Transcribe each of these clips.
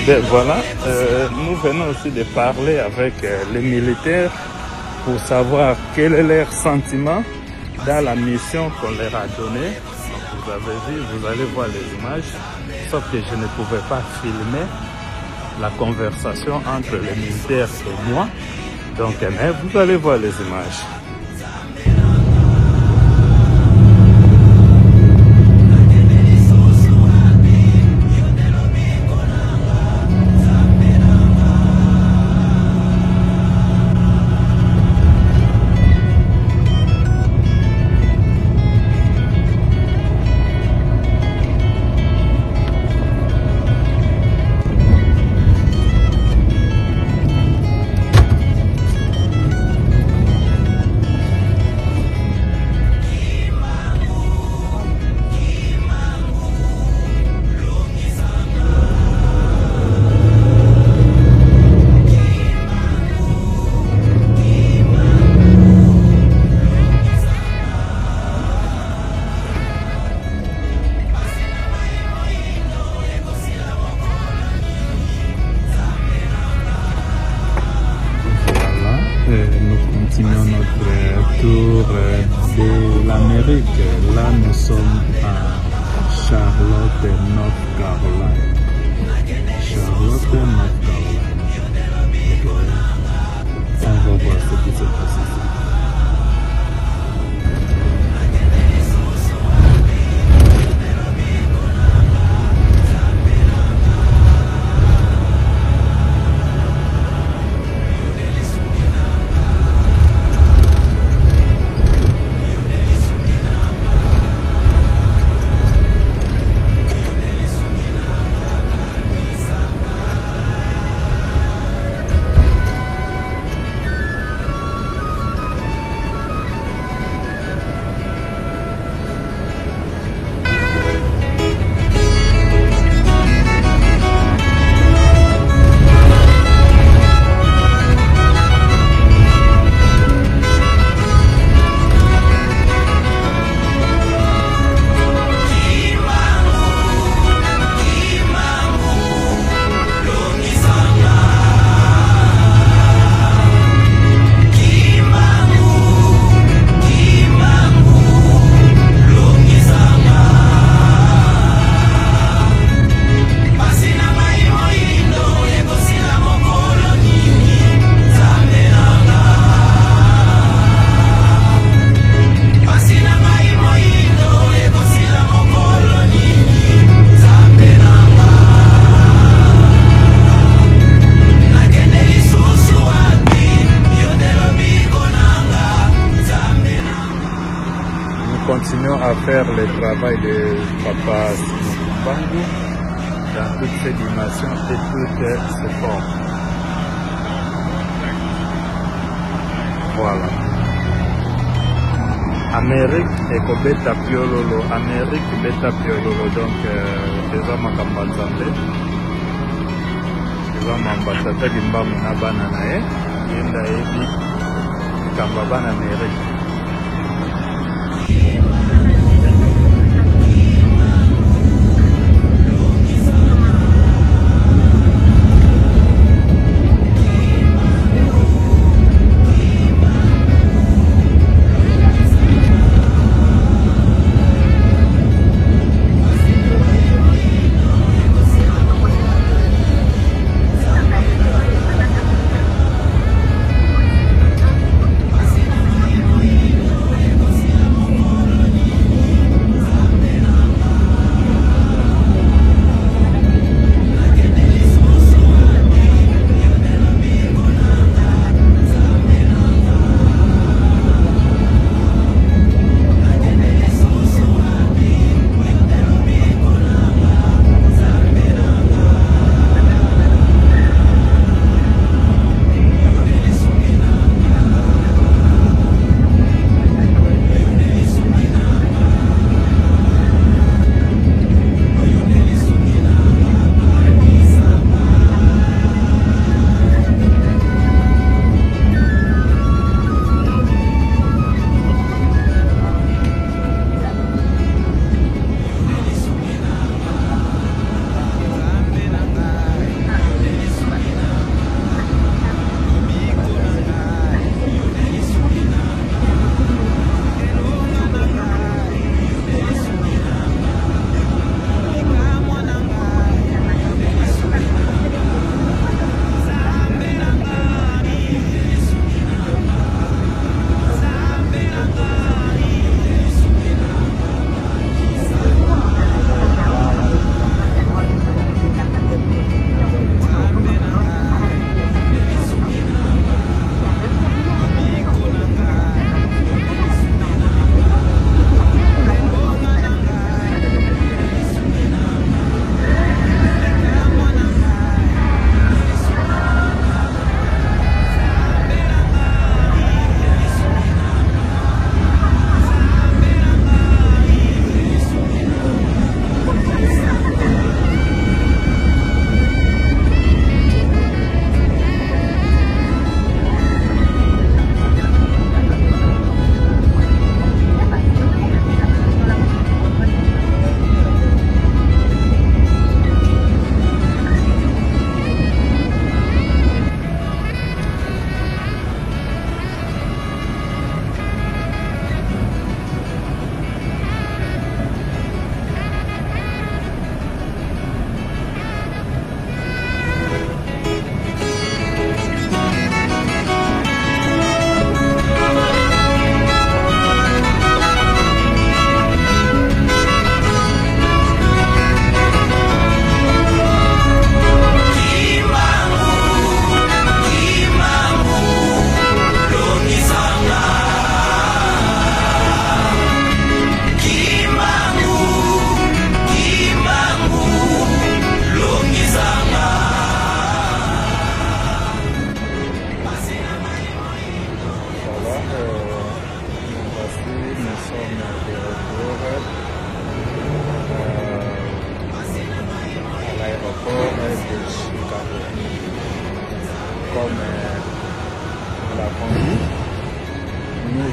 Ben voilà, nous venons aussi de parler avec les militaires pour savoir quel est leur sentiment dans la mission qu'on leur a donnée. Donc, vous avez vu, vous allez voir les images, sauf que je ne pouvais pas filmer la conversation entre les militaires et moi. Donc, mais vous allez voir les images. Continuons notre tour de l'Amérique. Là, nous sommes à Charlotte, North Carolina. Charlotte, North Carolina. On va voir ce qui se passe ici. Continuons à faire le travail de Papa Bangu dans toutes ses dimensions et toutes ses formes. Voilà. Amérique et Kobeta Piololo. Amérique Beta Piololo. Donc, les hommes à Kambanzambe. Les hommes à Mbasata Dimbamuna Bananae. Yenda Ebi Kambaban Amérique.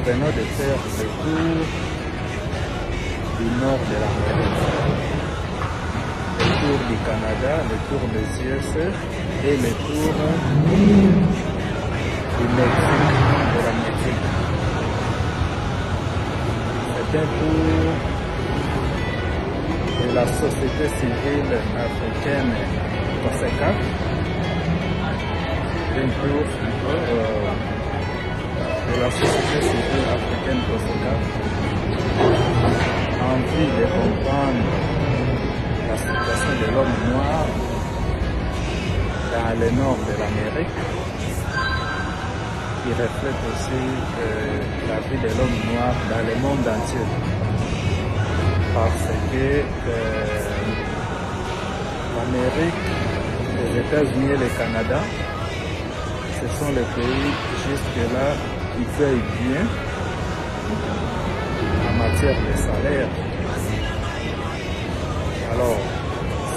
venons de faire le tour du nord de l'Amérique, le tour du Canada, le tour des US et le tour du Mexique, de la Mexique. C'est un tour de la société civile africaine COSECAF, un tour de la société civile africaine COSECAF en vue de comprendre la situation de l'homme noir dans le nord de l'Amérique, qui reflète aussi la vie de l'homme noir dans le monde entier. Parce que l'Amérique, les États-Unis et le Canada, ce sont les pays jusque-là qui payent bien en matière de salaire. Alors,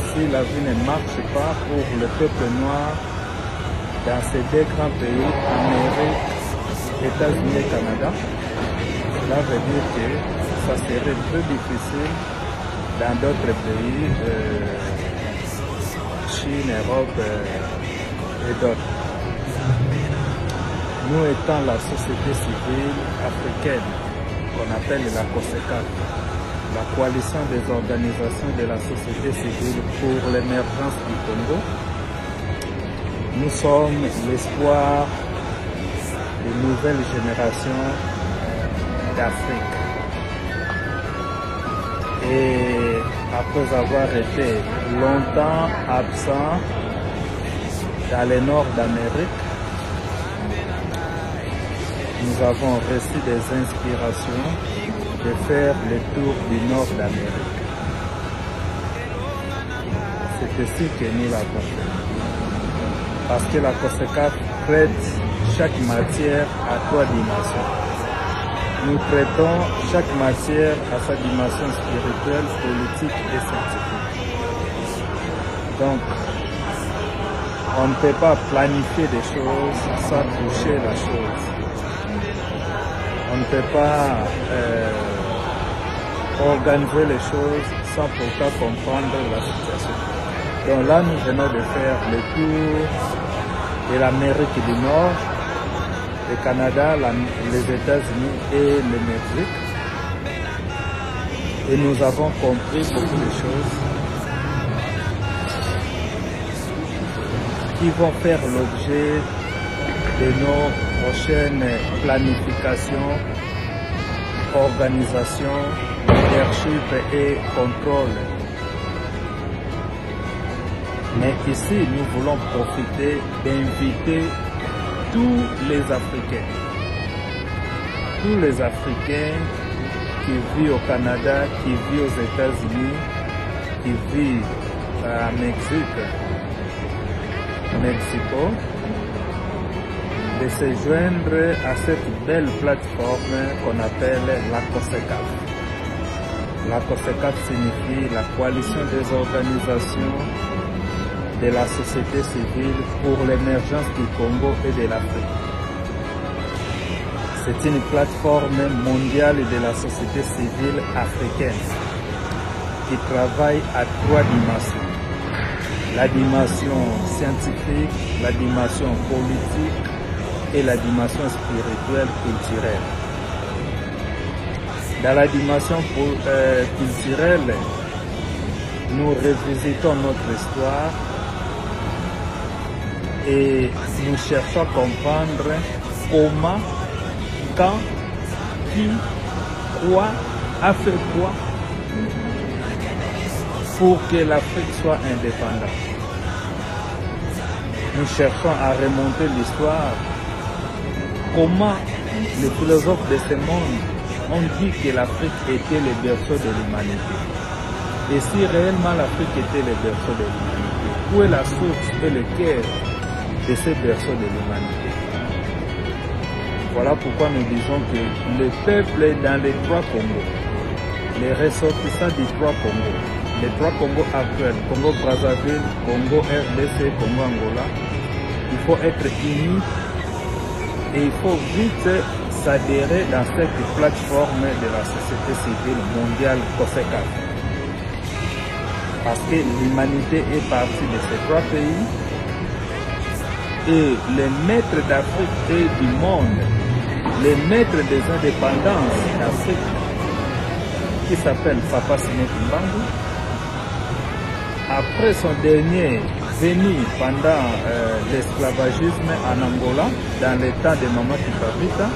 si la vie ne marche pas pour le peuple noir dans ces deux grands pays, Amérique, États-Unis et Canada, cela veut dire que ça serait peu difficile dans d'autres pays, Chine, Europe et d'autres. Nous étant la société civile africaine, qu'on appelle la COSECAF, la coalition des organisations de la société civile pour l'émergence du Congo, nous sommes l'espoir d'une nouvelle génération d'Afrique. Et après avoir été longtemps absent dans le nord d'Amérique, nous avons reçu des inspirations de faire le tour du nord d'Amérique. C'est ainsi que nous l'avons fait. Parce que la COSECAF traite chaque matière à 3 dimensions. Nous traitons chaque matière à sa dimension spirituelle, politique et scientifique. Donc, on ne peut pas planifier des choses sans toucher la chose. On ne peut pas organiser les choses sans pourtant comprendre la situation. Donc là, nous venons de faire le tour de l'Amérique du Nord, le Canada, les États-Unis et le Mexique. Et nous avons compris beaucoup de choses qui vont faire l'objet de nos prochaines planifications, organisations, leadership et contrôle. Mais ici, nous voulons profiter d'inviter tous les Africains qui vivent au Canada, qui vivent aux États-Unis, qui vivent à Mexico, de se joindre à cette belle plateforme qu'on appelle la COSECAF. La COSECAF signifie la coalition des organisations de la société civile pour l'émergence du Congo et de l'Afrique. C'est une plateforme mondiale de la société civile africaine qui travaille à 3 dimensions. La dimension scientifique, la dimension politique et la dimension spirituelle culturelle. Dans la dimension culturelle, nous revisitons notre histoire et nous cherchons à comprendre comment, quand, qui, quoi, a fait quoi pour que l'Afrique soit indépendante. Nous cherchons à remonter l'histoire. Comment les philosophes de ce monde ont dit que l'Afrique était le berceau de l'humanité. Et si réellement l'Afrique était le berceau de l'humanité, où est la source et le cœur de ce berceau de l'humanité? Voilà pourquoi nous disons que le peuple est dans les 3 Congos, les ressortissants des 3 Congos, les 3 Congos actuels, Congo Brazzaville, Congo RDC, Congo Angola, il faut être unis et il faut vite s'adhérer dans cette plateforme de la société civile mondiale COSECAF. Parce que l'humanité est partie de ces trois pays et les maîtres d'Afrique et du monde, les maîtres des indépendances d'Afrique, qui s'appelle Papa Simon Mbangu, après son dernier venu pendant l'esclavagisme en Angola, dans l'état de Mama Kipavita,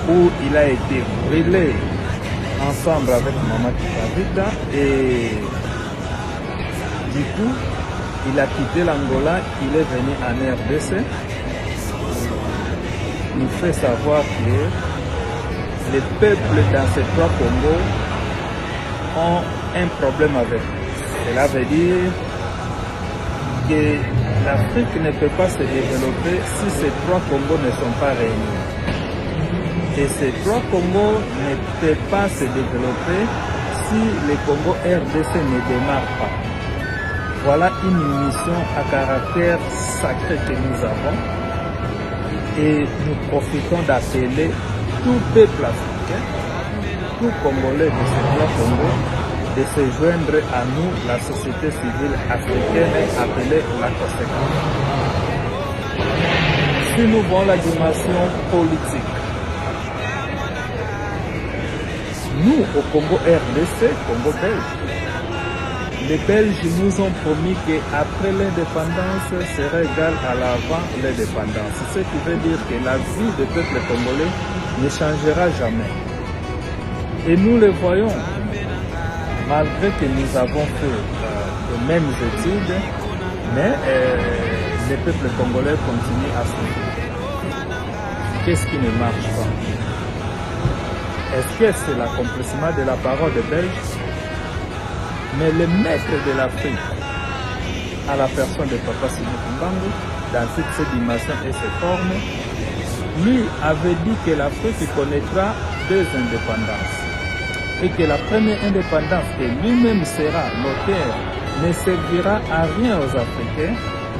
où il a été brûlé ensemble avec Mama Kipavita, et du coup, il a quitté l'Angola, il est venu en RDC, nous fait savoir que les peuples dans ces trois Congos ont un problème avec lui. Cela veut dire que l'Afrique ne peut pas se développer si ces trois Congos ne sont pas réunis. Et ces trois Congos ne peuvent pas se développer si les Congo RDC ne démarrent pas. Voilà une mission à caractère sacré que nous avons. Et nous profitons d'appeler tout peuple africain, tout Congolais de ces trois Congos, de se joindre à nous, la société civile africaine appelée la COSECAF. Si nous voyons la dimension politique, nous au Congo RDC, Congo belge, les Belges nous ont promis qu'après l'indépendance serait égale à l'avant l'indépendance. Ce qui veut dire que la vie du peuple congolais ne changera jamais. Et nous le voyons, malgré que nous avons fait les mêmes études, mais le peuple congolais continue à souffrir. Qu'est-ce qui ne marche pas? Est-ce que c'est l'accomplissement de la parole des Belges? Mais le maître de l'Afrique, à la personne de Papa Simon Mbangu, dans toutes ses dimensions et ses formes, lui avait dit que l'Afrique connaîtra deux indépendances. Et que la première indépendance, que lui-même sera l'auteur, ne servira à rien aux Africains,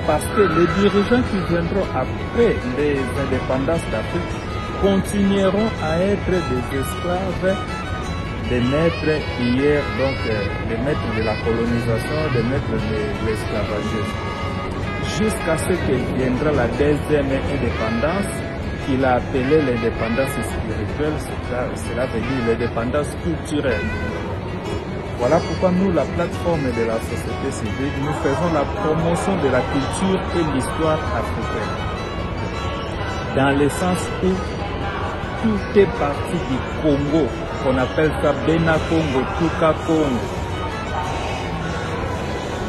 parce que les dirigeants qui viendront après les indépendances d'Afrique continueront à être des esclaves des maîtres hier, donc des maîtres de la colonisation, des maîtres de l'esclavagisme. Jusqu'à ce que viendra la deuxième indépendance, qu'il a appelée l'indépendance spirituelle, cela veut dire l'indépendance culturelle. Voilà pourquoi nous, la plateforme de la société civile, nous faisons la promotion de la culture et l'histoire africaine. Dans le sens où tout est parti du Congo, qu'on appelle ça Bena Congo, Tuka Congo.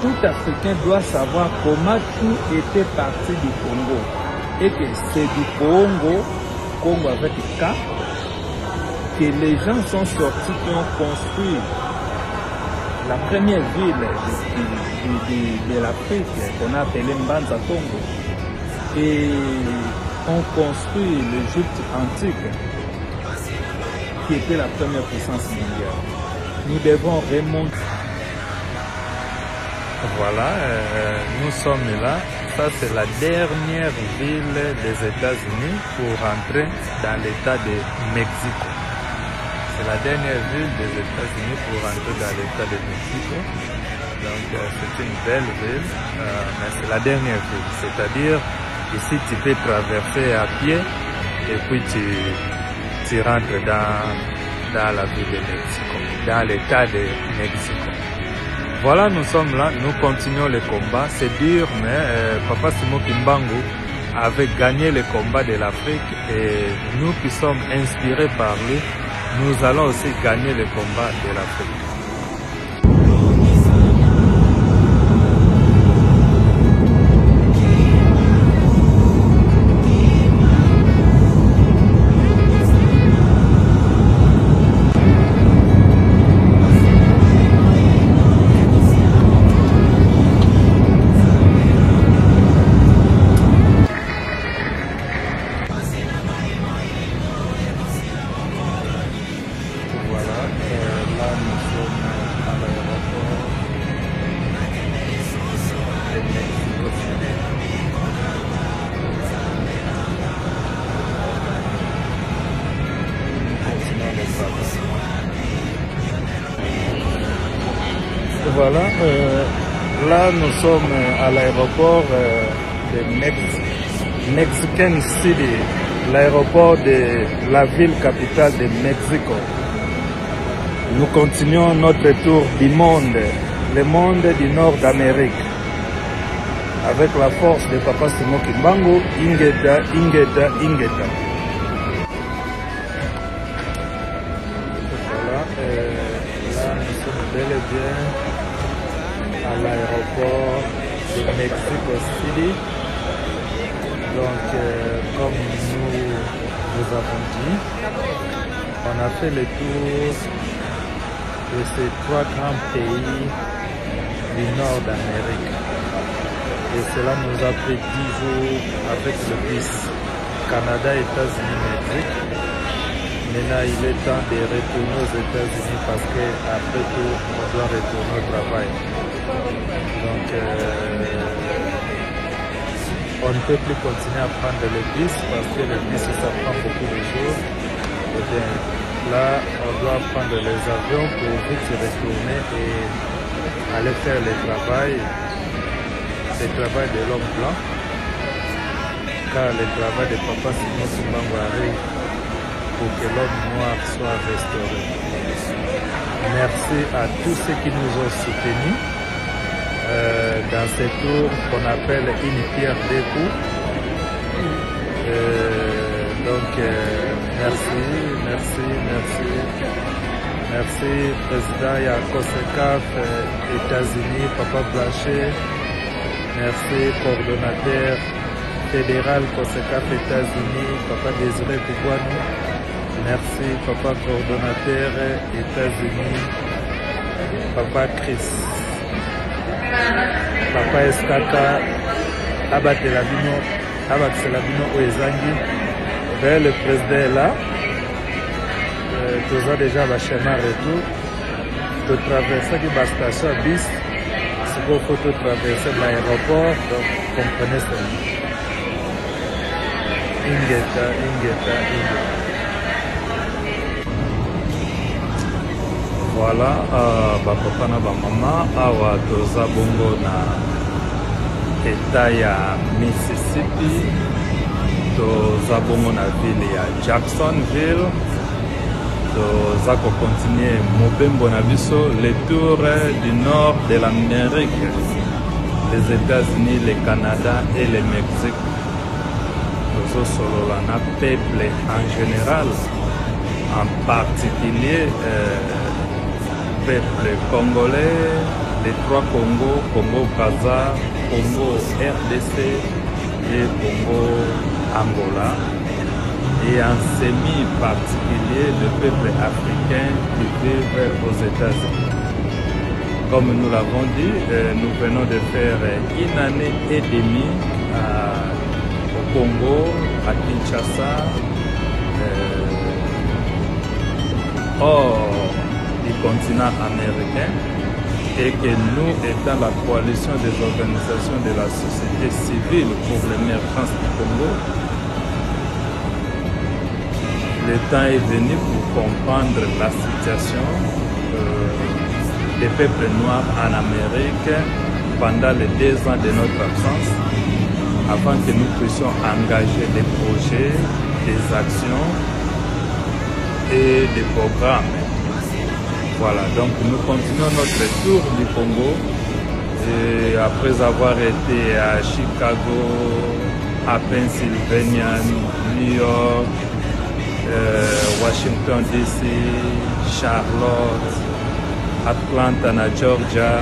Tout Africain doit savoir comment tout était parti du Congo. Et que c'est du Congo, Congo avec K, que les gens sont sortis qui ont construit la première ville de l'Afrique, qu'on a appelée Mbanza Congo. Et ont construit l'Égypte antique, qui était la première puissance mondiale. Nous devons remonter. Voilà, nous sommes là. Ça, c'est la dernière ville des États-Unis pour rentrer dans l'État de Mexico. C'est la dernière ville des États-Unis pour rentrer dans l'État de Mexico. Donc, c'est une belle ville, mais c'est la dernière ville. C'est-à-dire, ici, tu peux traverser à pied et puis tu rentres dans la ville de Mexico, dans l'État de Mexico. Voilà, nous sommes là, nous continuons le combat. C'est dur, mais Papa Simon Mbangu avait gagné le combat de l'Afrique et nous qui sommes inspirés par lui, nous allons aussi gagner le combat de l'Afrique. Là, nous sommes Voilà, là nous sommes à l'aéroport de Mexican City, l'aéroport de la ville capitale de Mexico. Nous continuons notre tour du monde, le monde du nord d'Amérique, avec la force de Papa Simon Kimbangu, Ingeta, Ingeta, Ingeta. Voilà, là nous sommes bel et bien à l'aéroport de Mexico City. Donc, comme nous vous avons dit, on a fait le tour de ces 3 grands pays du nord d'Amérique. Et cela nous a pris 10 jours avec le bus Canada, États-Unis, Mexique. Maintenant, il est temps de retourner aux États-Unis parce qu'après tout, on doit retourner au travail. Donc, on ne peut plus continuer à prendre le bus parce que le bus, ça prend beaucoup de jours. Et bien, là, on doit prendre les avions pour vite retourner et aller faire le travail de l'homme blanc. Car le travail de Papa Simon Kimbangu arrive pour que l'homme noir soit restauré. Merci à tous ceux qui nous ont soutenus dans ce tour qu'on appelle une pierre deux coups. Donc, merci, Président Yakoseka, États-Unis, Papa Blanchet. Merci, coordonnateur fédéral Koseka, États-Unis, Papa Désiré Kougouanou. Merci, Papa coordonnateur États-Unis, Papa Chris. Papa Eskaka, Abatelabino, Abaxelabino Oezangi. Le président est là. Tous déjà le chemin retour. De traverser la station bis. C'est qu'il faut traverser l'aéroport. Donc, comprenez ça. Ingeta. Voilà, papa na mama awa toza bongo na État ya Mississippi, toza bongo na ville ya Jacksonville, toza ko continuer mobembo na biso le tour du nord de l'Amérique, les États-Unis, le Canada et le Mexique. Tozo solola na peuple en général, en particulier peuple congolais, les 3 Congos, Congo-Braza, Congo RDC et Congo Angola, et en semi-particulier le peuple africain qui vit aux États-Unis. Comme nous l'avons dit, nous venons de faire 1 année et demie au Congo, à Kinshasa, hors du continent américain, et que nous, étant la coalition des organisations de la société civile pour l'émergence du Congo, le temps est venu pour comprendre la situation des peuples noirs en Amérique pendant les 2 ans de notre absence, afin que nous puissions engager des projets, des actions et des programmes. Voilà, donc nous continuons notre tour du Congo, et après avoir été à Chicago, à Pennsylvania, New York, Washington DC, Charlotte, Atlanta, Georgia,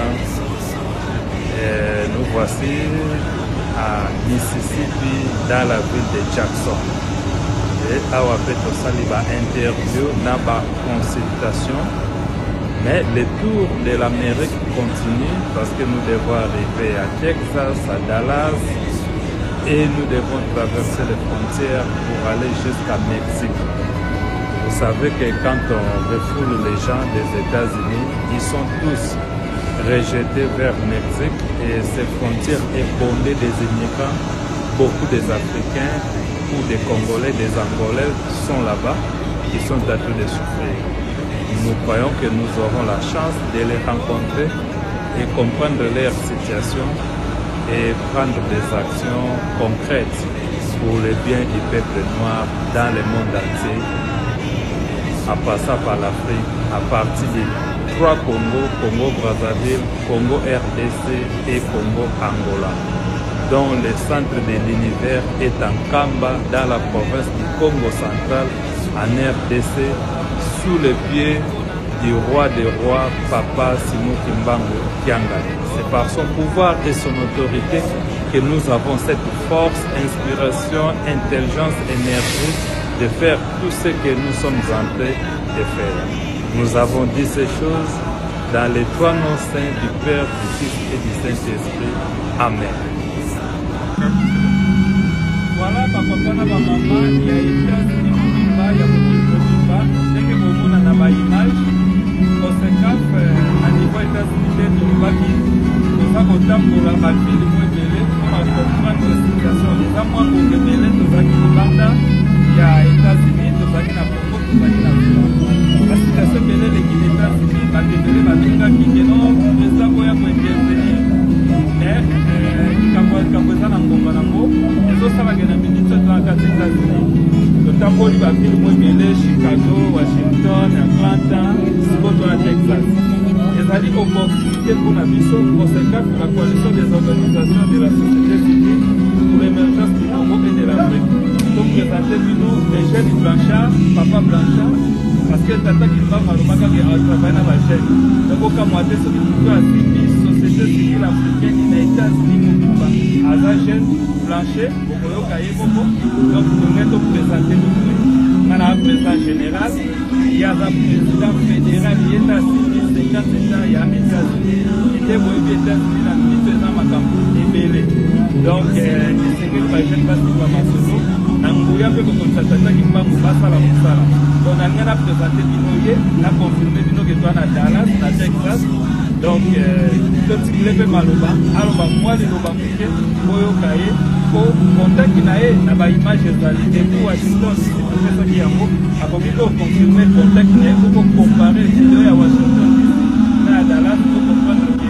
et nous voici à Mississippi, dans la ville de Jackson. Et à Wapeto Saliba interview, Naba consultation. Mais le tour de l'Amérique continue parce que nous devons arriver à Texas, à Dallas, et nous devons traverser les frontières pour aller jusqu'à Mexique. Vous savez que quand on refoule les gens des États-Unis, ils sont tous rejetés vers Mexique, et ces frontières est bondée des immigrants. Beaucoup des Africains ou des Congolais, des Angolais sont là-bas, qui sont en train de souffrir. Nous croyons que nous aurons la chance de les rencontrer et comprendre leur situation et prendre des actions concrètes pour le bien du peuple noir dans le monde entier, en passant par l'Afrique, à partir des 3 Congo, Congo-Brazzaville, Congo-RDC et Congo-Angola, dont le centre de l'univers est en Kamba, dans la province du Congo central, en RDC, sous le pied du roi des rois, Papa Simouki Mbangu Kiangani. C'est par son pouvoir et son autorité que nous avons cette force, inspiration, intelligence, énergie de faire tout ce que nous sommes en train de faire. Nous avons dit ces choses dans les 3 noms saints du Père, du Fils et du Saint-Esprit. Amen. Voilà, papa, maman, il y a une place qui il y a beaucoup de dès que vous avez une image, conséquence, à niveau États-Unis, nous avons pour la ville, nous avons comprendre la situation. Nous avons pour le délai, nous avons Uganda, il y a États-Unis, nous avons la Congo, nous avons la France. La situation est les États-Unis, la délai, la Tunga, qui est non, les Samoya pour intervenir. Mais, quand vous êtes en Congo, les autres, ça va gagner une minute dans les États-Unis. Notamment, il va venir Chicago, Washington, Atlanta, Scotland, Texas. Et ça dit opportunité pour la mission conséquente pour la coalition des organisations de la société civile pour l'émergence du Congo et de l'Afrique. Donc, présenter les jeunes Blanchard, Papa Blanchard, parce que Tata qui va malheureusement travailler dans la chaîne. Donc, au cas où ce qui peut assigner société civile africaine qui n'a été assignée à la jeune Blanchet, donc nous allons présenter nous. On a un président général, il y a un président fédéral, il est assigné 50 États, il y a les États-Unis, il était aux États-Unis dans le ministère de Macambo, donc, c'est que la jeune passe pour Masolo, Nangoya peut constater qu'il va vous passer à la Moussala. Donc, on a présenté Binoye, on a confirmé Binoye qui est à Dallas, à Texas. Donc, tout ce qui est Maloba, alors moi, les Lobamouké, Moyo Kaye, pour contact qui n'a pas image de pour Washington, c'est pour ça qu'il y a un mot, à confirmer le contact qui n'a pour comparer les vidéos à Washington, à Dallas, pour comprendre que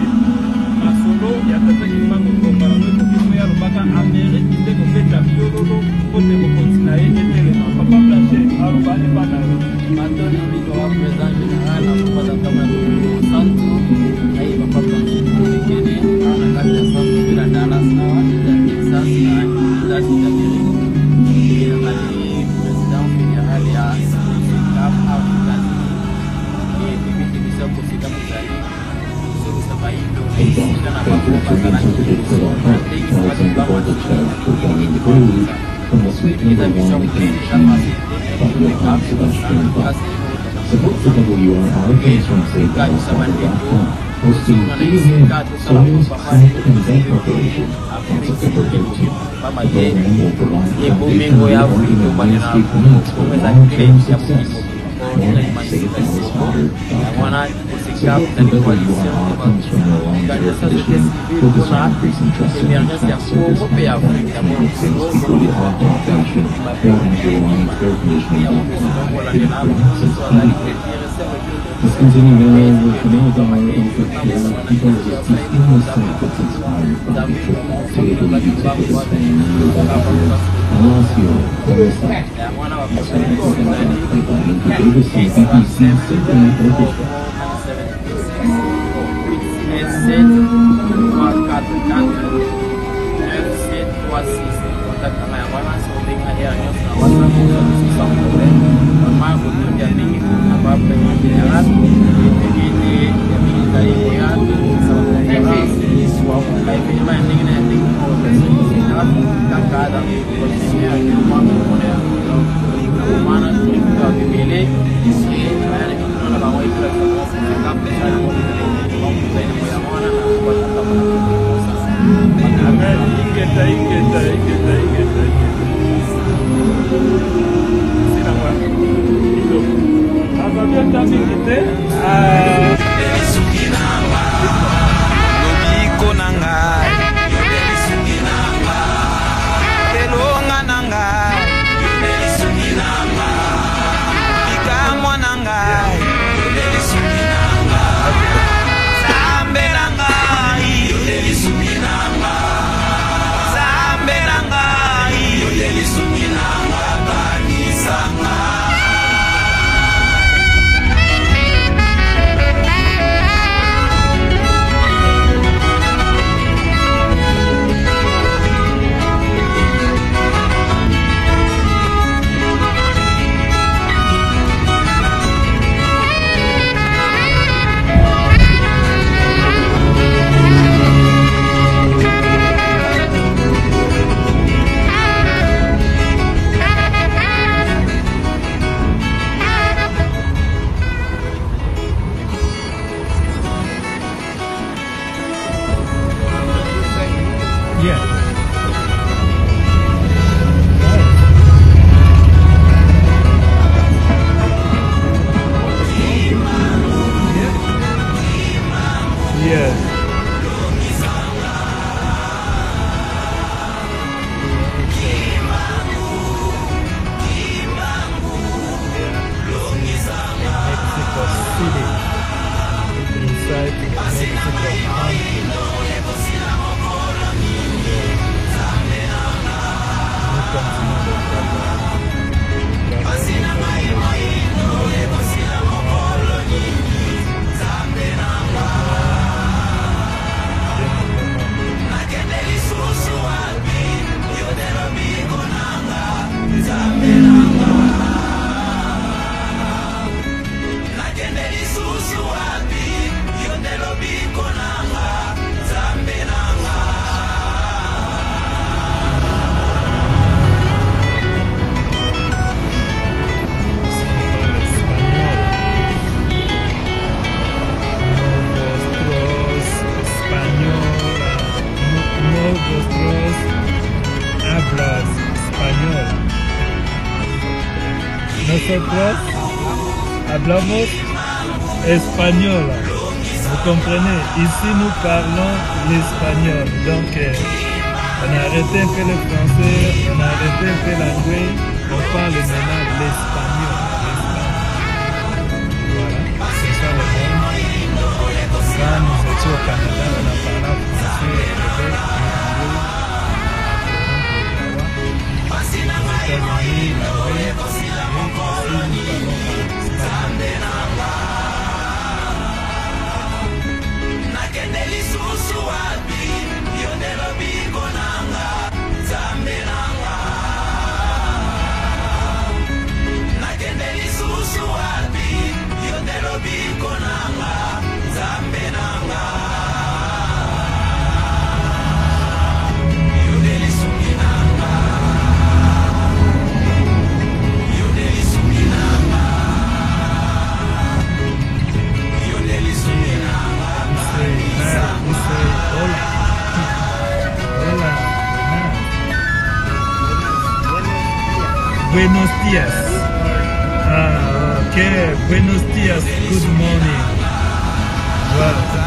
en solo, il y a quelqu'un qui m'a comparé, pour qu'il y ait un Amérique qui est fait à Biololo, pour que vous continuez, et les gens, papa Blanchet, alors, pas de banane. Maintenant, il y a un président général, la Papa Dakamado, Santo, aí Papa Blanchet, qui est dans la carte de Santo, de la Dallas, de Texas, de la Amérique. Et on a dit, président fédéral, il y a CAF, Afrique, et député Bissau, pour ces campagnes. Support for WRR comes from SafeDialSoftware.com, hosting Gigahertz Solar Site and Bank Corporation on September 13th. The program will provide foundational networking and landscape needs for long-term success. More than SafeDialSoftware.com. Support for WRR comes from the long-term tradition focused on increasing trust and internet service and salespeople with hard-talk fashion, building underlying air conditioning since 2020. Discontinuing mail with mail dollar infrastructure because it's the only site that's inspired by nature. So they believe you take it as fan Alacio, Orisa, Asana Orisa, played by Lincoln Davis and BBC Symphony Orchestra. Sambe nanga nosotros hablamos espagnol. Vous comprenez? Ici, nous parlons l'espagnol. Donc, on a arrêté un peu le français, on a arrêté un peu l'anglais. On parle maintenant l'espagnol. Voilà, c'est ça le monde. Quand nous étions au Canada, on a parlé français, anglais. Buenos días. Ok, buenos días, good morning. Voilà.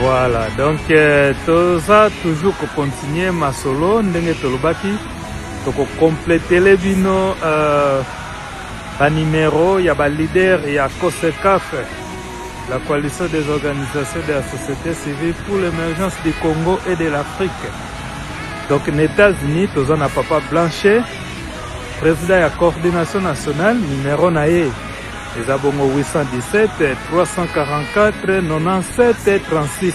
Voilà, donc toza toujours ko continuer ma solo ndenge tolobaki toko compléter les bino ba numéro ya ba leader ya COSECAF, la coalition des organisations de la société civile pour l'émergence du Congo et de l'Afrique. Donc aux États-Unis toza na Papa Blanchet, président ya coordination nationale, numéro nae eza bongo 817 344 97 36.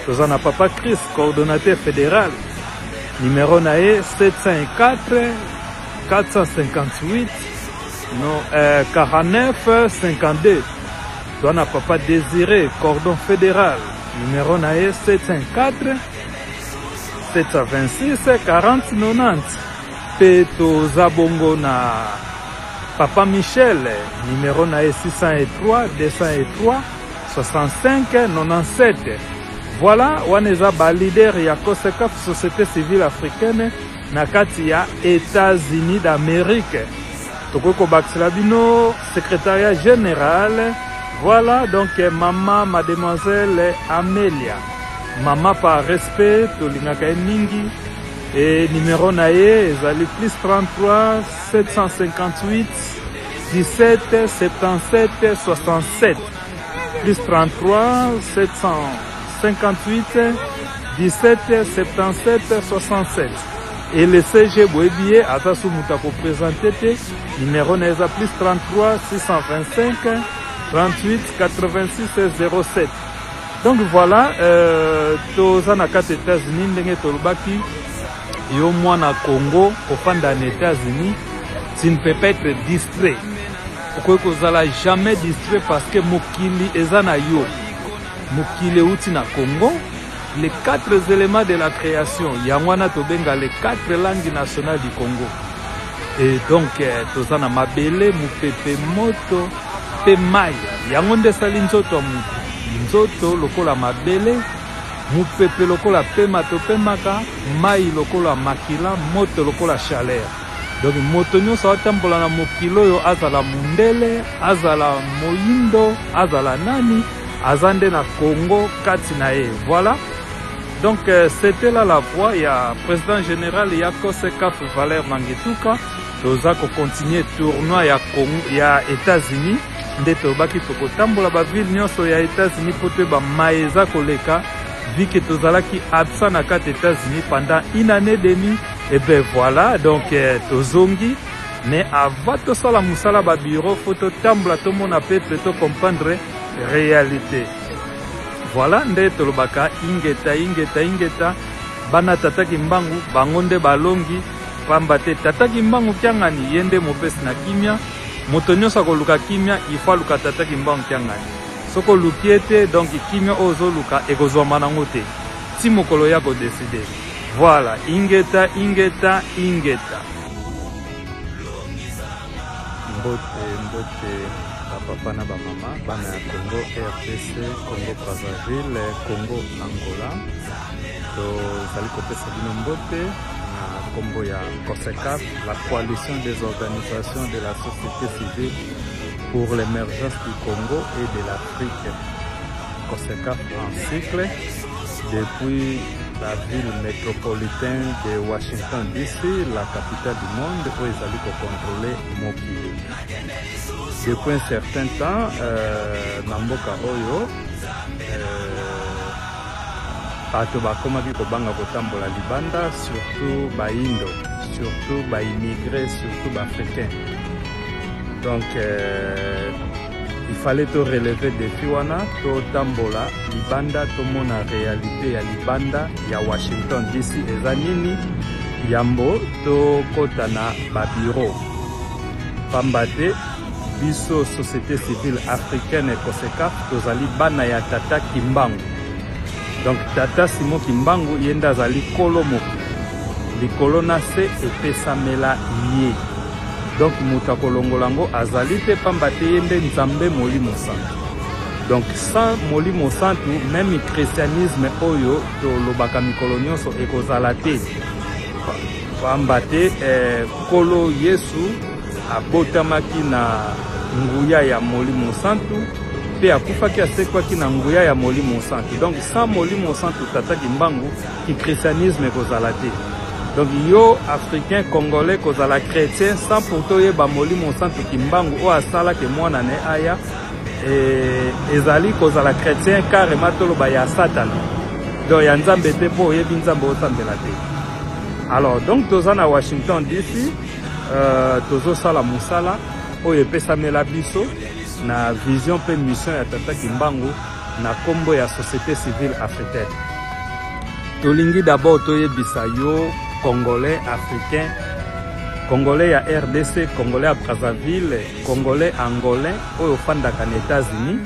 Toza na Papa Chris, coordonnateur fédéral, numéro nae 704 458 49 52. Toi na papa Désiré, cordon fédéral, numéro nae 704 726 40 90. Peto Zabongo na papa Michel, numéro nae 603 203 65 97. Voilà, waneza ba leader ya COSECAF, société civile africaine na kati ya États-Unis d'Amérique. Tokoko Baxlabino, secrétariat général. Voilà, donc maman, mademoiselle Amélia. Maman par respect, Tolingaka Mingi. Et numéro nae, ezali plus 33 758 17 77 67. Plus 33 758 17 77 67. Et le CG Boebier, Atasu Moutako présenté, numéro nae, plus 33 625 38 86 07. Donc voilà, toza na kati États-Unis ndenge tolobaki yo mwana Congo ofanda na États-Unis, tu ne peux pas être distrait. Pourquoi kozala jamais distrait parce que mokili eza na yo. Mokili uti na Congo, les 4 éléments de la création, yangwana tobenga les 4 langues nationales du Congo. Et donc toza na mabele, mupepe, moto, pe maya, yango nde sali nzoto ya mutu. Nzoto lokola mabele, mupepe lokola pema to pemaka, mai lokola makila, moto lokola chaleur. Donc moto nyonso atambola na mokili oyo azala mundele, azala moyindo, azala nani, azande na Congo kati na ye. Voilà. Donc c'était là la voix, il y a président général ya COSECAF Valère Mangetuka. Toza ko continuer tournoi ya Congo ya États-Unis. Nde tobaki tokotambola ba ville nyonso ya États-Unis pote ba maeza koleka vu que tozalaki absent na kati États-Unis pendant une année et demie. Et ben voilà, donc tozongi mais avant to sala musala ba bureau photo tambola to mona peut comprendre réalité. Voilà nde tolobaka ingeta bana tataki mbangu bangonde balongi pamba te tataki mbangu kyangani yende mopesi na kimia. Moto nyonso akoluka kimia ifa luka tataki mbangu kyangani. Soko lukiete donc kimia ozo luka ekozwama nango te. Ti mokolo ya ko décider. Voilà, ingeta. Mbote papa na ba mama bana ya Congo RDC, Congo Brazzaville, Congo Angola. To zali kopesa bino mbote na kombo ya COSECAF, la coalition des organisations de la société civile pour l'émergence du Congo et de l'Afrique. COSECAF en cycle depuis la ville métropolitaine de Washington DC, la capitale du monde, où ils allaient contrôler Mokili. Depuis un certain temps, Namboka Oyo, bato bakomaki kobanga kotambola libanda, surtout baindo, surtout baimmigrés, surtout baafricains. Donc il fallait to relever défi wana to tambola libanda to mona réalité ya libanda ya Washington DC eza nini yambo to kota na ba bureau pamba te biso société civile africaine COSECAF tozali bana ya Tata Kimbangu. Donc Tata Simon Kimbangu yenda azali kolo moko likolo na se epesamela ye. Donc Moutako Longolango azali te pamba te yende nzambe molimo santu. Donc sans molimo santu même christianisme oyo to lobaka mikolo nyonso ekozala te. Pamba te kolo Yesu abotamaki na nguya ya molimo santu pe akufaki asekwaki na nguya ya molimo santu. Donc sans molimo santu Tata Kimbangu ki christianisme ekozala te. Donc yo africain congolais kozala chrétien sans pourtant yeba molimo santu Kimbangu o asala ke mwana ne aya ezali kozala chrétien carrément toloba ya satana. Donc ya nzambe te po yebi nzambe osambela te. Alors donc toza na Washington DC tozo sala musala oyo epesamela biso na vision pe mission ya Tata Kimbangu na kombo ya société civile africaine. Tolingi d'abord toyebisa yo Congolais, Africains, Congolais à RDC, Congolais à Brazzaville, Congolais angolais, au fandaka aux États-Unis,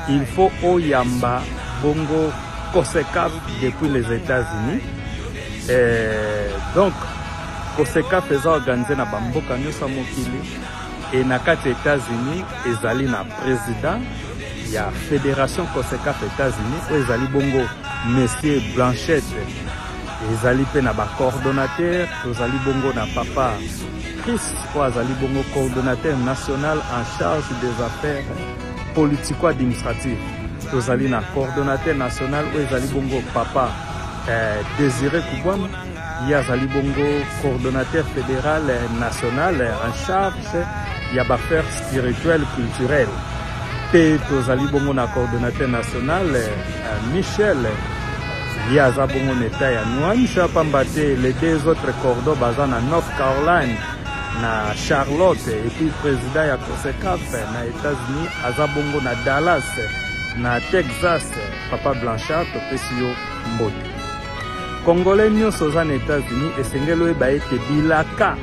il faut oyamba bongo COSECAF depuis les États-Unis. Donc, COSECAF est organisé na bamboka nyosa mokili et na kati États-Unis, ezali na président, il y a fédération COSECAF États-Unis, ezali bongo Monsieur Blanchette. Ezali pe na ba coordonnateur, ezali bongo na papa Chris, ezali bongo coordonnateur national en charge des affaires politico-administratives. Ezali na coordonnateur national, ezali bongo papa Désiré Koubouam, ezali bongo coordonnateur fédéral national en charge ya ba affaires spirituelles culturelles. Pe ezali bongo na coordonnateur national Michel Yaza bongo neta ya Nouamisha pambate les deux autres cordons basés na North Carolina na Charlotte et puis président ya COSECAF na États-Unis aza bongo na Dallas na Texas papa Blanchard topesi yo mbote. Congolais nyonso za na États-Unis esengelo eba ete bilaka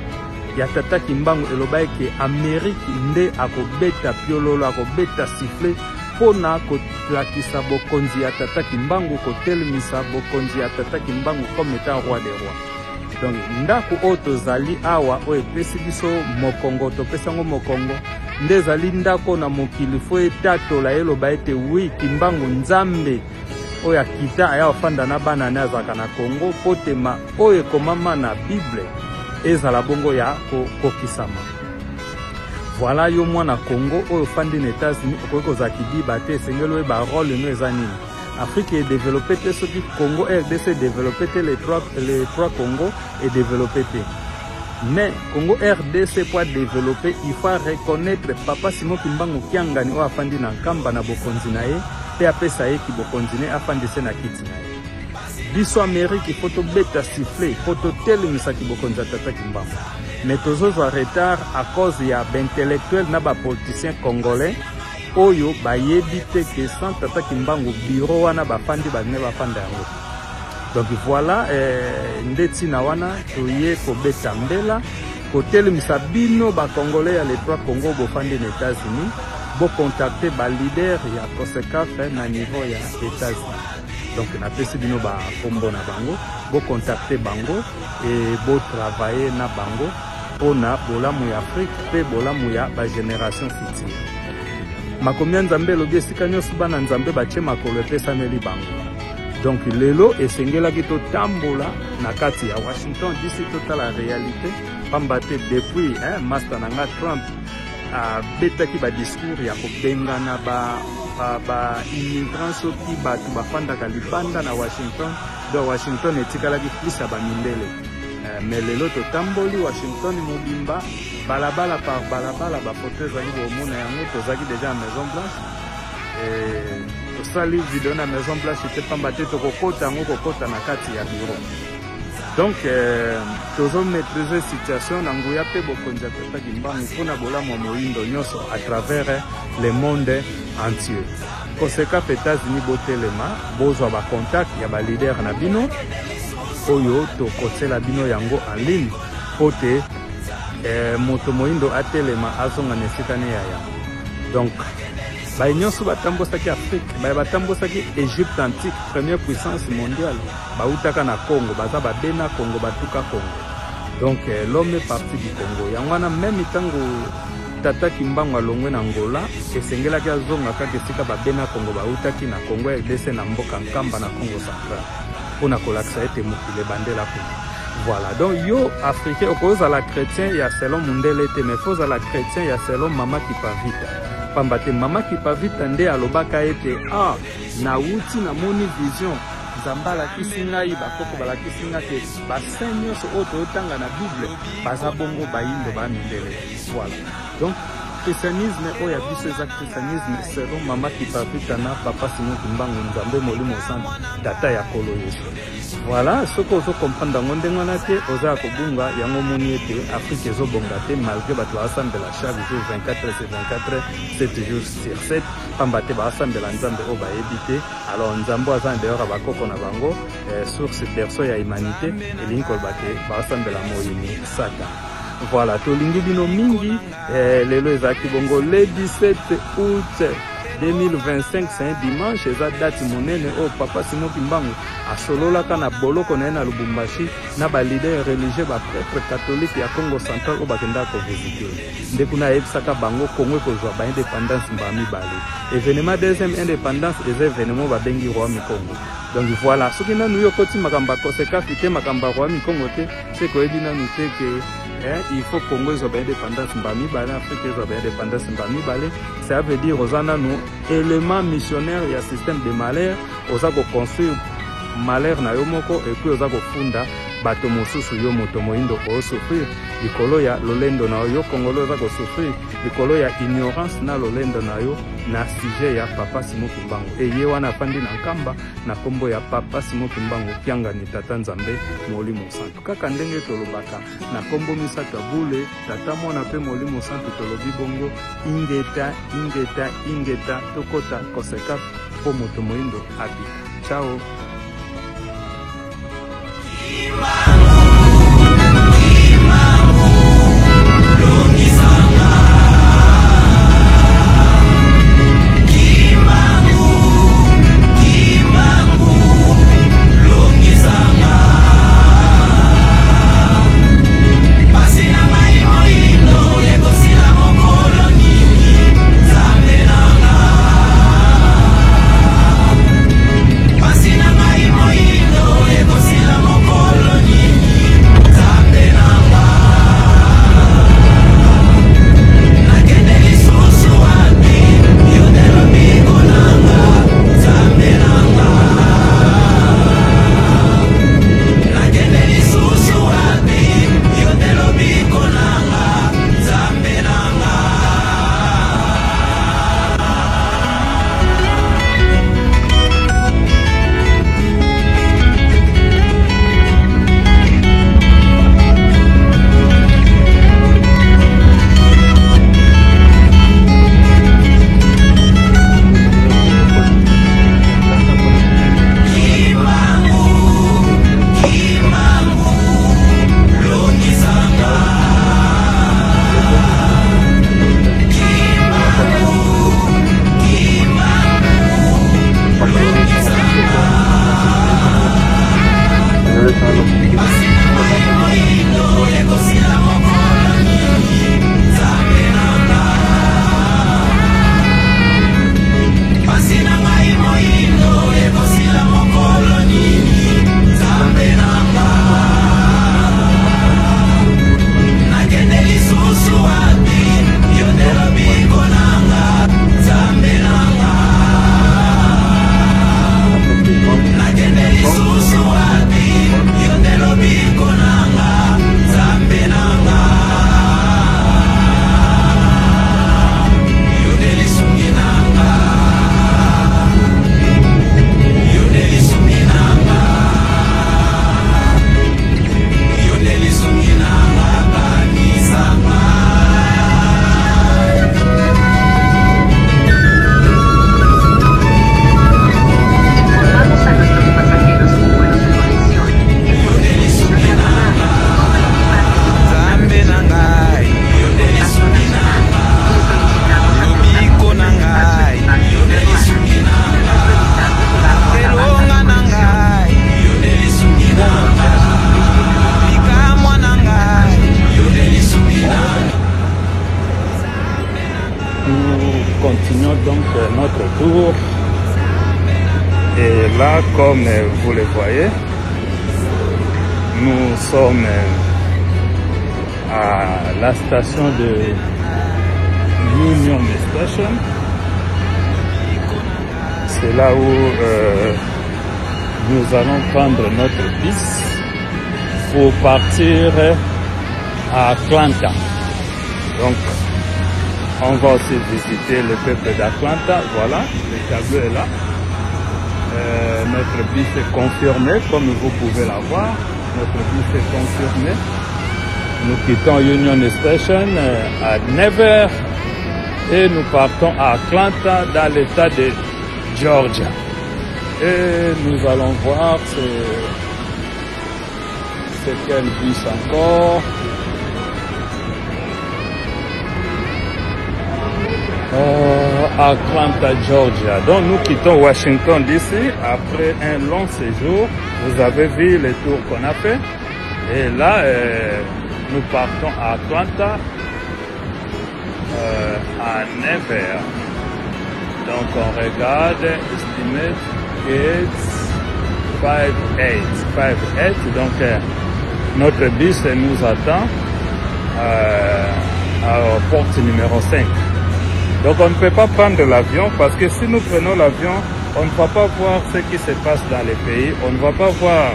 ya tata Kimbangu eloba eke Amérique nde akobeta piololo akobeta sifflet pona kotlakisa bokonzi ya tata Kimbangu kotelemisa bokonzi ya tata Kimbangu comme étant roi des rois. Donc ndako oyo tozali awa oyo epesi biso mokongo topesi yango mokongo nde ezali ndako na mokili fo etatola eloba ete wi Kimbangu nzambe oyo akita aya ofanda na bana ne azalaka na Congo potema oyo ekomama na Bible ezala bongo ya kokisama. Voilà yo mwana Congo au fandi na États-Unis okoko za kidiba te sengelo ba rôle no ezani. Afrique est développée ce qui Congo RDC développé les trois Congo est développé. Mais Congo RDC pour développer il faut reconnaître papa Simon Kimbangu Kiangani o afandi na nkamba na bokonzi na ye pe apesa ye ki bokonzi ne afandi se na kiti na ye. Biso Amérique photo beta siffler photo telemisa ki bokonzi tata Kimbangu. Mais toujours en retard à cause ya d'intellectuels na ba politiciens congolais oyo ba yebite que sans tata Kimbangu bureau wana ba fandi ba ne ba fanda yango. Donc voilà ndeti na wana toye ko beta mbela ko telemisa bino ba congolais ya les trois Congo bo fandi na États-Unis bo contacter ba leader ya COSECAF na niveau ya États-Unis. Donc na pesi bino ba kombo na bango bo contacter bango et bo travailler na bango pona bolamu ya Afrique pe bolamu ya ba génération future. Makomia nzambe lobi esika nyonso bana nzambe batie makolo epesameli bango. Donc lelo esengela kito tambola na kati ya Washington d'ici toute la réalité pambate depuis master nanga Trump a betaki ba discours ya kobengana ba immigrants soki batu bafandaka libanda na Washington do Washington etikalaki plus ya bamindele. Mais lelo to tamboli Washington mobimba balabala par balabala ba photo zali bomona yango tozaki déjà à Maison Blanche et osali vidéo na Maison Blanche te pambate to kokota ngo kokota na kati ya bureau. Donc tozo maîtriser situation na nguya pe bokonza tata Kimbangu pona bolamu moindo nyoso à travers le monde entier. COSECAF États-Unis botelema bozwa ba contact ya ba leader na bino oyo to kosela bino yango en ligne pote moto moindo atelema azonga nesikane yaya. Donc ba nyonso batambosaki Afrique ba batambosaki Égypte antique première puissance mondiale ba utaka na Congo baza ba bena Congo batuka Congo. Donc l'homme est parti du Congo yangwana même tango tata Kimbangu alongwe na Angola esengela ki azonga kaka esika ba bena Congo ba utaki na Congo RDC na mboka nkamba na Congo central pona kolakisa ete mokile bandela ko. Voilà, donc yo africain oppose à la chrétien ya selon mundele te mais faut à la chrétien ya selon mama Kipavita. Pambate mama Kipavita nde alobaka ete na wuti na moni vision zambala kisinga iba koko bala kisinga ke basenyo so oto otanga na Bible baza bongo bayindo ba mindele. Voilà. Donc christianisme oya biso za christianisme selon mama Kipavita na papa Simon Kimbangu nzambe molimo santo tata ya kolo Yesu. Voilà, ce qu'on veut comprendre dans le monde, oza kobunga yango moni ete Afrique ezobonga te malgré bato assemble chaque jour 24 sur 24 7 jours sur 7 pambate ba assemble nzambe o ba ebité alors nzambo aza dehors ba koko na bango source perso ya humanité elinko bate ba assemble moyini sata. Voilà, tolingi bino mingi, lelo ezaki bongo le 17 août 2025, c'est un dimanche, c'est date monene au Papa Simoki Mbangu a sololaka na boloko na Lubumbashi na ba leader religieux ba prêtre catholique ya Congo Central au bakenda ko visiter. Ndekuna ebisaka bango Congo ko zwa ba indépendance mbami bale. Événement deuxième indépendance des événements ba bengi roi mi Congo. Donc voilà, ce qui na nous yokoti makamba koseka fite makamba roi mi Congo te, c'est ko edina nous te que il faut Congo ait indépendance mbami bale, Afrique ait indépendance mbami bale. Ça veut dire aux nous élément missionnaire il y a système de malheur, aux construire malheur na yomoko et puis aux funda bato mosusu yo moto moindo o souffrir likolo ya lolendo na yo Congolo aux souffrir likolo ya ignorance na lolendo na yo na sujet ya Papa Simoki Mbangu et ye wana pandi na nkamba na kombo ya Papa Simoki Mbangu kianga ni tata Nzambe Molimo Santu kaka ndenge tolobaka na kombo misato bule tata mwana pe Molimo Santu tolobi bongo ingeta ingeta ingeta tokota koseka po moto moindo abika. Ciao. Continuons donc notre tour et là, comme vous le voyez, nous sommes à la station de Union Station. C'est là où nous allons prendre notre bus pour partir à Atlanta. Donc on va aussi visiter le peuple d'Atlanta. Voilà, le tableau est là. Notre bus est confirmé, comme vous pouvez la voir. Notre bus est confirmé. Nous quittons Union Station à 9h et nous partons à Atlanta dans l'état de Georgia. Et nous allons voir c'est quel bus encore. Atlanta, Georgia. Donc nous quittons Washington DC après un long séjour. Vous avez vu les tours qu'on a fait. Et là, nous partons à Atlanta à 9h. Donc on regarde, estimate gates 5-8. Donc notre bus nous attend à porte numéro 5. Donc on ne peut pas prendre l'avion parce que si nous prenons l'avion, on ne va pas voir ce qui se passe dans les pays, on ne va pas voir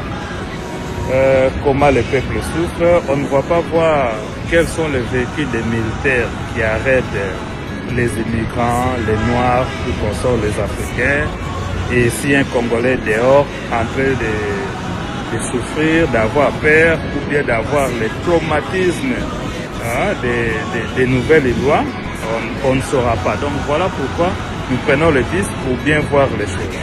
comment les peuples souffrent, on ne va pas voir quels sont les véhicules des militaires qui arrêtent les immigrants, les Noirs, tout consort les Africains. Et si un Congolais dehors en train de souffrir, d'avoir peur ou bien d'avoir les traumatismes des nouvelles lois, on ne saura pas. Donc voilà pourquoi nous prenons le bus pour bien voir les choses.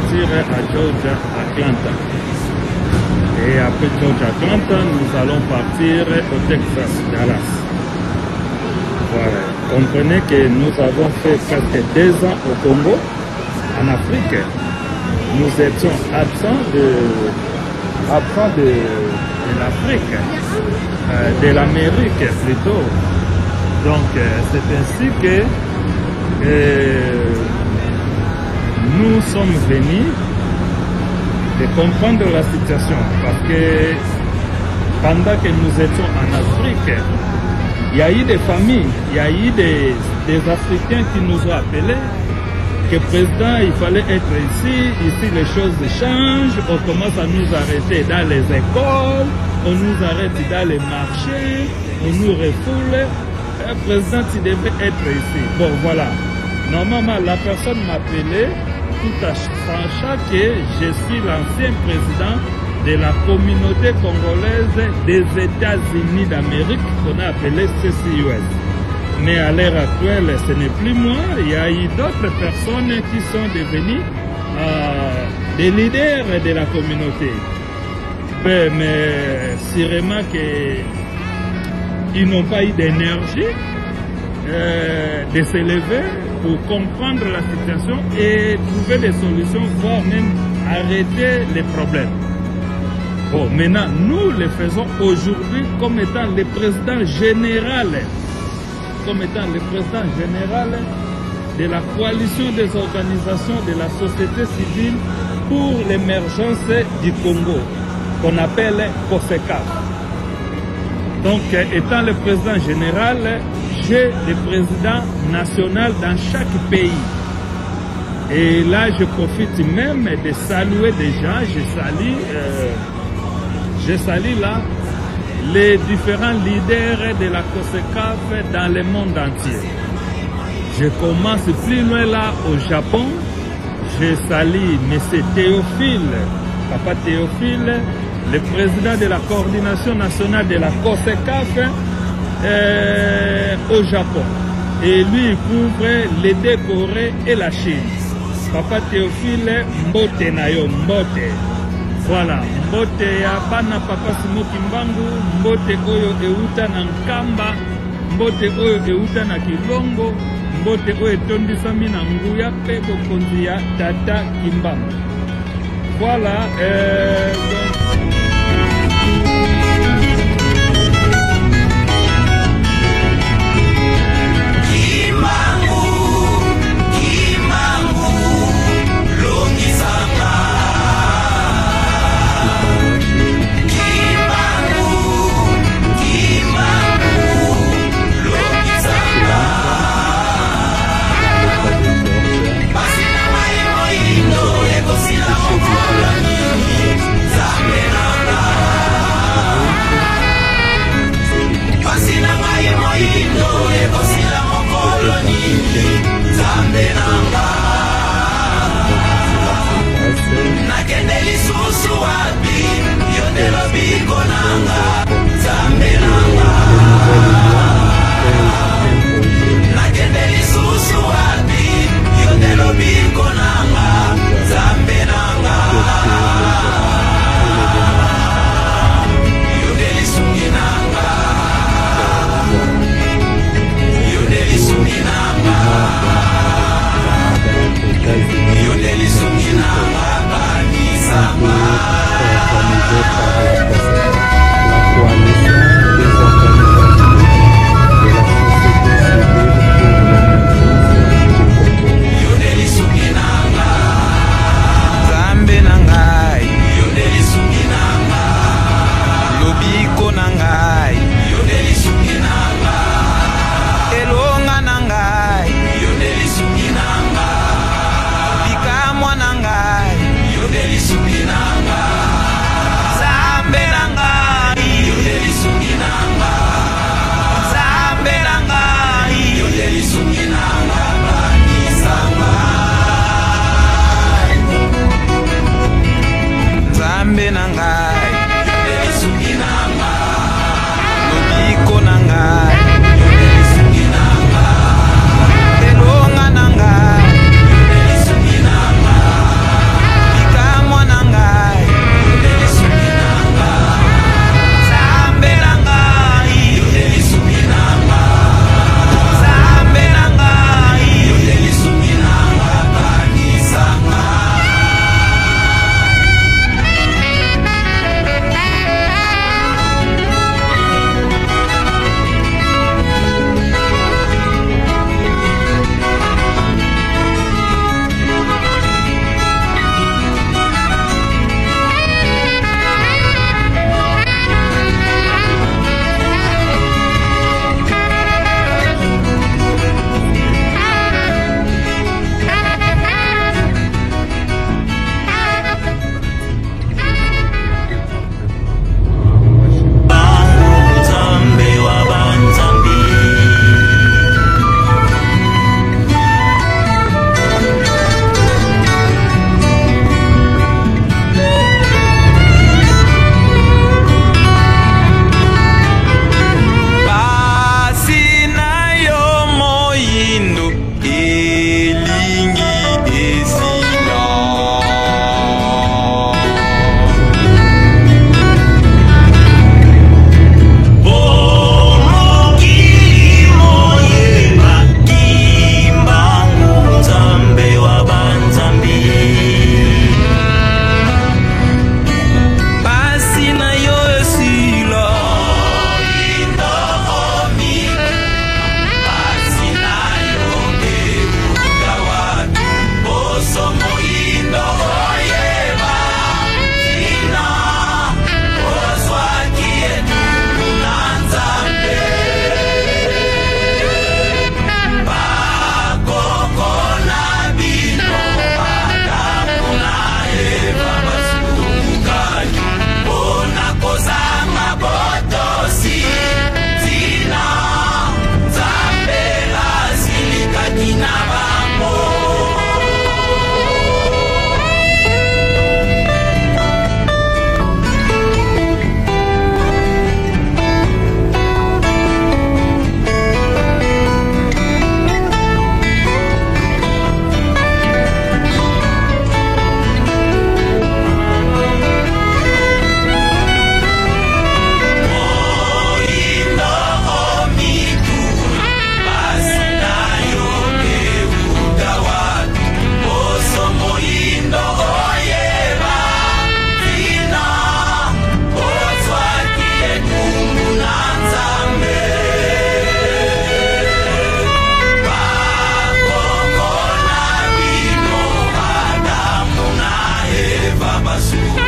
partir à Georgia, Atlanta. Et après Georgia, Atlanta, nous allons partir au Texas, Dallas. Voilà. Comprenez que nous avons fait presque 2 ans au Congo, en Afrique. Nous étions absents de l'Afrique, de l'Amérique plutôt. Donc c'est ainsi que nous sommes venus de comprendre la situation, parce que pendant que nous étions en Afrique, il y a eu des familles, il y a eu des Africains qui nous ont appelés que président, il fallait être ici les choses changent, on commence à nous arrêter dans les écoles, on nous arrête dans les marchés, on nous refoule. Président, tu devais être ici. Bon, voilà. Normalement, la personne m'appelait tout en sachant que je suis l'ancien président de la communauté congolaise des États-Unis d'Amérique, qu'on a appelé CCUS. Mais à l'heure actuelle, ce n'est plus moi. Il y a eu d'autres personnes qui sont devenues des leaders de la communauté. Mais sûrement qu'ils n'ont pas eu d'énergie de s'élever pour comprendre la situation et trouver des solutions, voire même arrêter les problèmes. Bon, maintenant, nous le faisons aujourd'hui comme étant le président général, de la coalition des organisations de la société civile pour l'émergence du Congo, qu'on appelle COSECAF. Donc, étant le président général, j'ai le président national dans chaque pays. Et là, je profite même de saluer déjà, je salue là les différents leaders de la COSECAF dans le monde entier. Je commence plus loin là au Japon. Je salue M. Théophile, Papa Théophile, le président de la coordination nationale de la COSECAF au Japon. Et lui, il couvre les deux Corées et la Chine. Papa Théophile, Mbote Nayo, Mbote. Voilà, Mbote ya bana Papa Simoki Mbangu, Mbote oyo euta na Nkamba, Mbote oyo euta na Kilongo, Mbote oyo etondisami na Nguya pe bokonzi ya Tata Kimbamba. Voilà, la Passe.